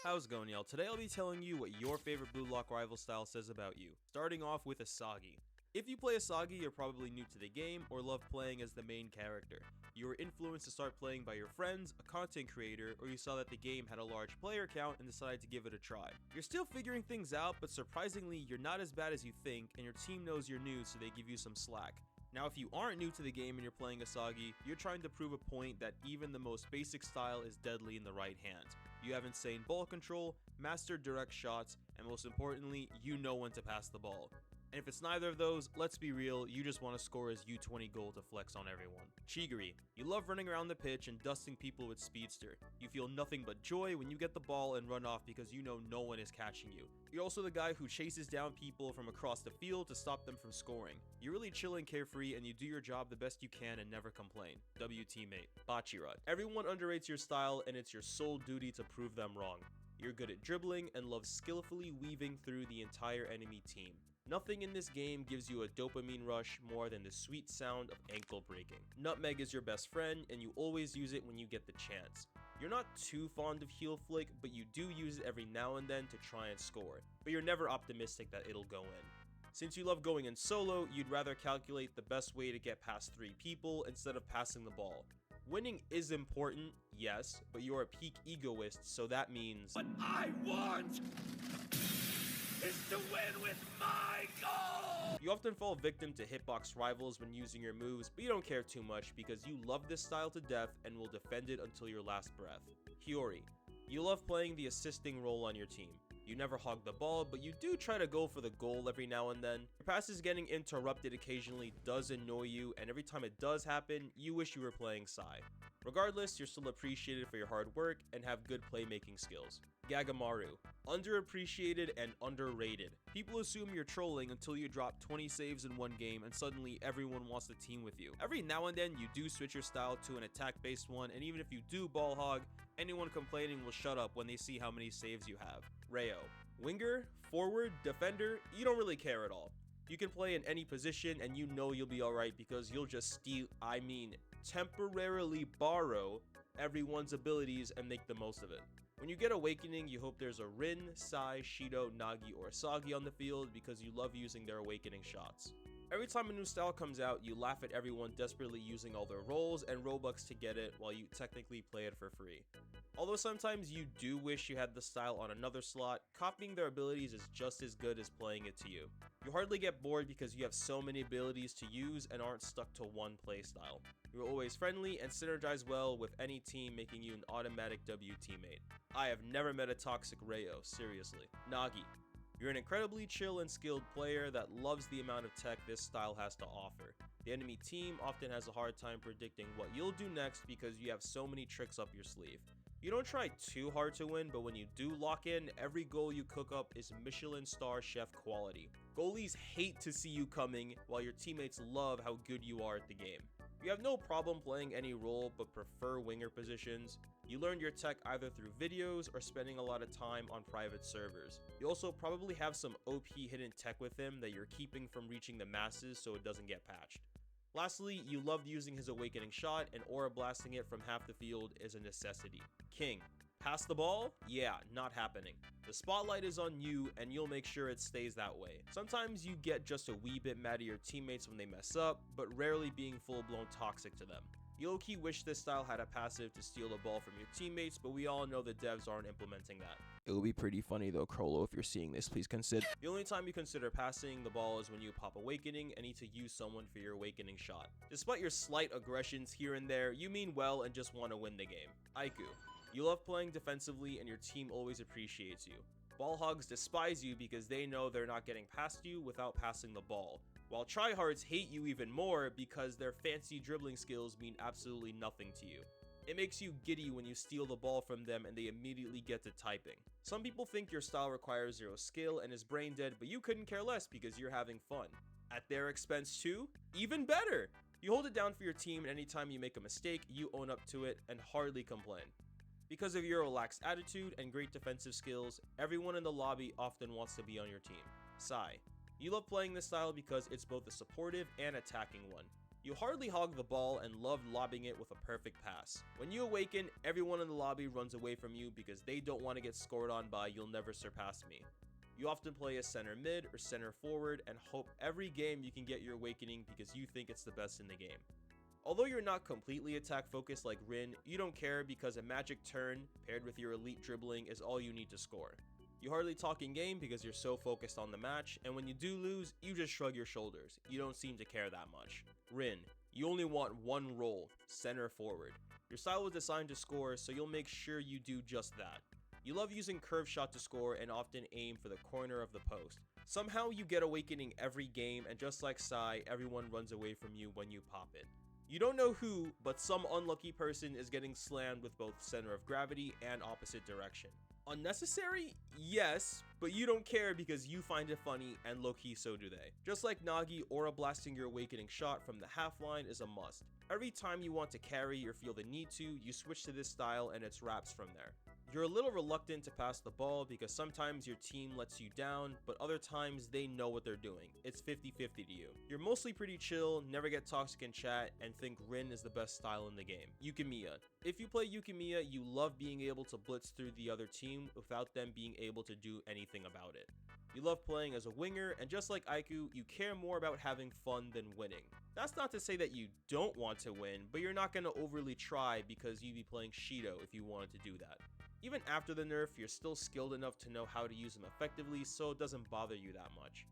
How's it going, y'all? Today I'll be telling you what your favorite Blue Lock rival style says about you, starting off with Isagi. If you play Isagi, you're probably new to the game or love playing as the main character. You were influenced to start playing by your friends, a content creator, or you saw that the game had a large player count and decided to give it a try. You're still figuring things out, but surprisingly, you're not as bad as you think, and your team knows you're new, so they give you some slack. Now, if you aren't new to the game and you're playing Isagi, you're trying to prove a point that even the most basic style is deadly in the right hands. You have insane ball control, master direct shots, and most importantly, you know when to pass the ball. And if it's neither of those, let's be real, you just want to score his U20 goal to flex on everyone. Chigiri, you love running around the pitch and dusting people with speedster. You feel nothing but joy when you get the ball and run off because you know no one is catching you. You're also the guy who chases down people from across the field to stop them from scoring. You're really chill and carefree and you do your job the best you can and never complain. W teammate. Bachira, everyone underrates your style and it's your sole duty to prove them wrong. You're good at dribbling and love skillfully weaving through the entire enemy team. Nothing in this game gives you a dopamine rush more than the sweet sound of ankle breaking. Nutmeg is your best friend and you always use it when you get the chance. You're not too fond of heel flick, but you do use it every now and then to try and score, but you're never optimistic that it'll go in. Since you love going in solo, you'd rather calculate the best way to get past 3 people instead of passing the ball. Winning is important, yes, but you're a peak egoist, so that means what I want is to win with my goal! You often fall victim to hitbox rivals when using your moves, but you don't care too much because you love this style to death and will defend it until your last breath. Hiori, you love playing the assisting role on your team. You never hog the ball, but you do try to go for the goal every now and then. Your passes getting interrupted occasionally does annoy you, and every time it does happen, you wish you were playing Sai. Regardless, you're still appreciated for your hard work and have good playmaking skills. Gagamaru, underappreciated and underrated. People assume you're trolling until you drop 20 saves in one game and suddenly everyone wants to team with you. Every now and then you do switch your style to an attack-based one, and even if you do ball hog, anyone complaining will shut up when they see how many saves you have. Rayo, winger, forward, defender, you don't really care at all. You can play in any position and you know you'll be alright because you'll just temporarily borrow everyone's abilities and make the most of it. When you get Awakening, you hope there's a Rin, Sai, Shidou, Nagi, or Isagi on the field because you love using their Awakening shots. Every time a new style comes out, you laugh at everyone desperately using all their roles and Robux to get it while you technically play it for free. Although sometimes you do wish you had the style on another slot, copying their abilities is just as good as playing it to you. You hardly get bored because you have so many abilities to use and aren't stuck to one playstyle. You're always friendly and synergize well with any team, making you an automatic W teammate. I have never met a toxic Rayo, seriously. Nagi, you're an incredibly chill and skilled player that loves the amount of tech this style has to offer. The enemy team often has a hard time predicting what you'll do next because you have so many tricks up your sleeve. You don't try too hard to win, but when you do lock in, every goal you cook up is Michelin star chef quality. Goalies hate to see you coming, while your teammates love how good you are at the game. You have no problem playing any role but prefer winger positions. You learned your tech either through videos or spending a lot of time on private servers. You also probably have some OP hidden tech with him that you're keeping from reaching the masses so it doesn't get patched. Lastly, you loved using his Awakening shot, and aura blasting it from half the field is a necessity. King, pass the ball? Yeah, not happening. The spotlight is on you and you'll make sure it stays that way. Sometimes you get just a wee bit mad at your teammates when they mess up, but rarely being full-blown toxic to them. You low-key wish this style had a passive to steal the ball from your teammates, but we all know the devs aren't implementing that. It would be pretty funny though, Crollo, if you're seeing this, please consider. The only time you consider passing the ball is when you pop Awakening and need to use someone for your Awakening shot. Despite your slight aggressions here and there, you mean well and just want to win the game. Aiku, you love playing defensively and your team always appreciates you. Ball hogs despise you because they know they're not getting past you without passing the ball, while tryhards hate you even more because their fancy dribbling skills mean absolutely nothing to you. It makes you giddy when you steal the ball from them and they immediately get to typing. Some people think your style requires zero skill and is brain dead, but you couldn't care less because you're having fun. At their expense too? Even better! You hold it down for your team, and anytime you make a mistake, you own up to it and hardly complain. Because of your relaxed attitude and great defensive skills, everyone in the lobby often wants to be on your team. Sai, you love playing this style because it's both a supportive and attacking one. You hardly hog the ball and love lobbing it with a perfect pass. When you awaken, everyone in the lobby runs away from you because they don't want to get scored on by "you'll never surpass me." You often play as center mid or center forward and hope every game you can get your awakening because you think it's the best in the game. Although you're not completely attack focused like Rin, you don't care because a magic turn paired with your elite dribbling is all you need to score. You hardly talk in game because you're so focused on the match, and when you do lose, you just shrug your shoulders. You don't seem to care that much. Rin, you only want one role, center forward. Your style was designed to score, so you'll make sure you do just that. You love using curve shot to score and often aim for the corner of the post. Somehow you get awakening every game, and just like Sai, everyone runs away from you when you pop it. You don't know who, but some unlucky person is getting slammed with both center of gravity and opposite direction. Unnecessary? Yes, but you don't care because you find it funny, and low-key so do they. Just like Nagi, aura blasting your awakening shot from the half line is a must. Every time you want to carry or feel the need to, you switch to this style and it's wraps from there. You're a little reluctant to pass the ball because sometimes your team lets you down, but other times they know what they're doing. It's 50-50 to you. You're mostly pretty chill, never get toxic in chat, and think Rin is the best style in the game. Yukimiya. If you play Yukimiya, you love being able to blitz through the other team without them being able to do anything about it. You love playing as a winger, and just like Aiku, you care more about having fun than winning. That's not to say that you don't want to win, but you're not going to overly try because you'd be playing Shidou if you wanted to do that. Even after the nerf, you're still skilled enough to know how to use them effectively, so it doesn't bother you that much.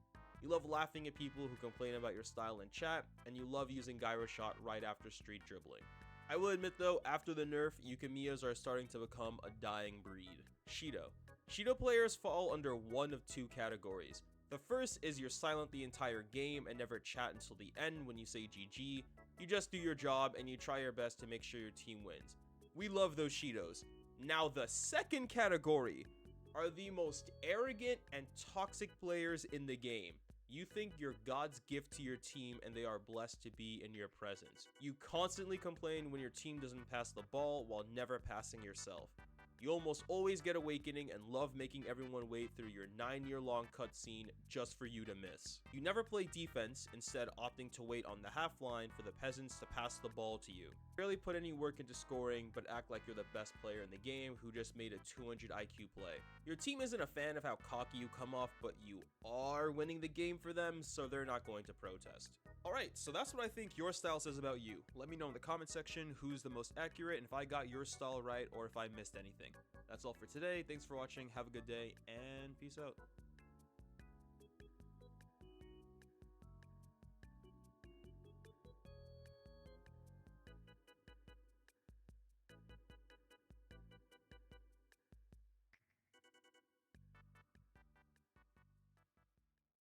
You love laughing at people who complain about your style in chat, and you love using gyro shot right after street dribbling. I will admit though, after the nerf, Yukimiyas are starting to become a dying breed. Shidou. Shidou players fall under one of two categories. The first is you're silent the entire game and never chat until the end when you say GG. You just do your job and you try your best to make sure your team wins. We love those Shidous. Now the second category are the most arrogant and toxic players in the game. You think you're God's gift to your team and they are blessed to be in your presence. You constantly complain when your team doesn't pass the ball while never passing yourself. You almost always get awakening and love making everyone wait through your 9-year-long cutscene just for you to miss. You never play defense, instead opting to wait on the half line for the peasants to pass the ball to you. Barely put any work into scoring, but act like you're the best player in the game who just made a 200 IQ play. Your team isn't a fan of how cocky you come off, but you are winning the game for them, so they're not going to protest. Alright, so that's what I think your style says about you. Let me know in the comment section who's the most accurate and if I got your style right or if I missed anything. That's all for today. Thanks for watching. Have a good day and peace out.